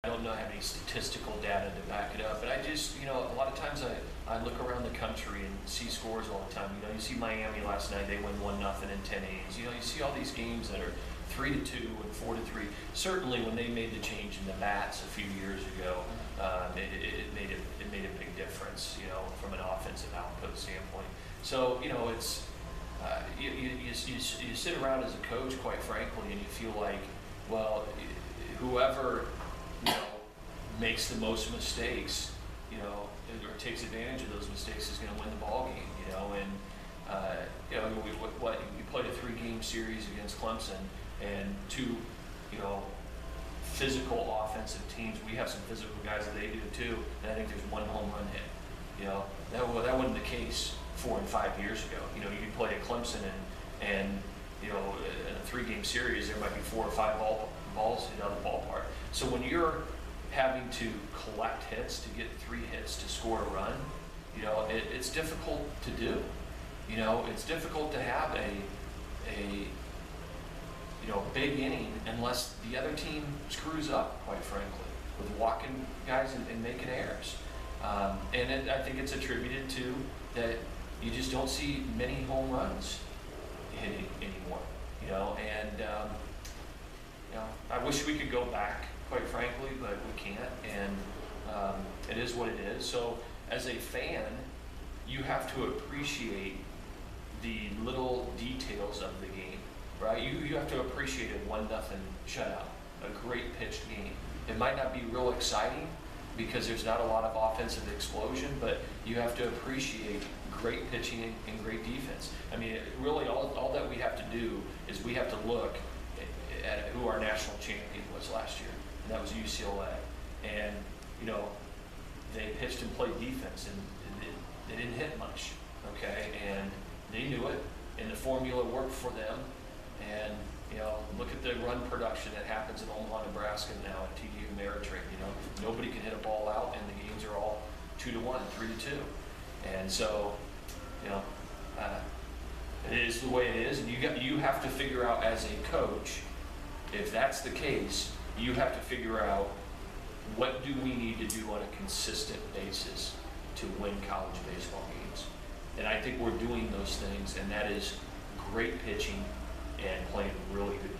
I don't know have any statistical data to back it up, but I just, a lot of times I look around the country and see scores all the time. You see Miami last night, they win 1-0 in 10 innings. You see all these games that are 3-2 and 4-3. Certainly when they made the change in the bats a few years ago, it made a big difference, from an offensive output standpoint. So, it's, you sit around as a coach, quite frankly, and you feel like, well, whoever makes the most mistakes, or takes advantage of those mistakes is going to win the ball game, and we played a 3-game series against Clemson, and two, physical offensive teams. We have some physical guys that they do too, and I think there's one home run hit. That wasn't the case 4 and 5 years ago. You could play at Clemson and in a 3-game series, there might be 4 or 5 balls hit out of the ballpark. So when you're having to collect hits to get 3 hits to score a run, it's difficult to do. It's difficult to have a big inning unless the other team screws up, quite frankly, with walking guys and making errors. And I think it's attributed to that you just don't see many home runs hitting anymore. I wish we could go back, quite frankly, but we can't, and it is what it is. So as a fan, you have to appreciate the little details of the game, right? You have to appreciate a 1-0 shutout, a great pitched game. It might not be real exciting because there's not a lot of offensive explosion, but you have to appreciate great pitching and great defense. I mean, really all that we have to do is we have to look at who our national champion was last year, and that was UCLA. And, they pitched and played defense, and they didn't hit much, okay? And they knew it, and the formula worked for them. And, look at the run production that happens in Omaha, Nebraska now at TD Ameritrade. Nobody can hit a ball out, and the games are all 2-1, 3-2. And so, it is the way it is, and you have to figure out as a coach, if that's the case, you have to figure out what do we need to do on a consistent basis to win college baseball games. And I think we're doing those things, and that is great pitching and playing really good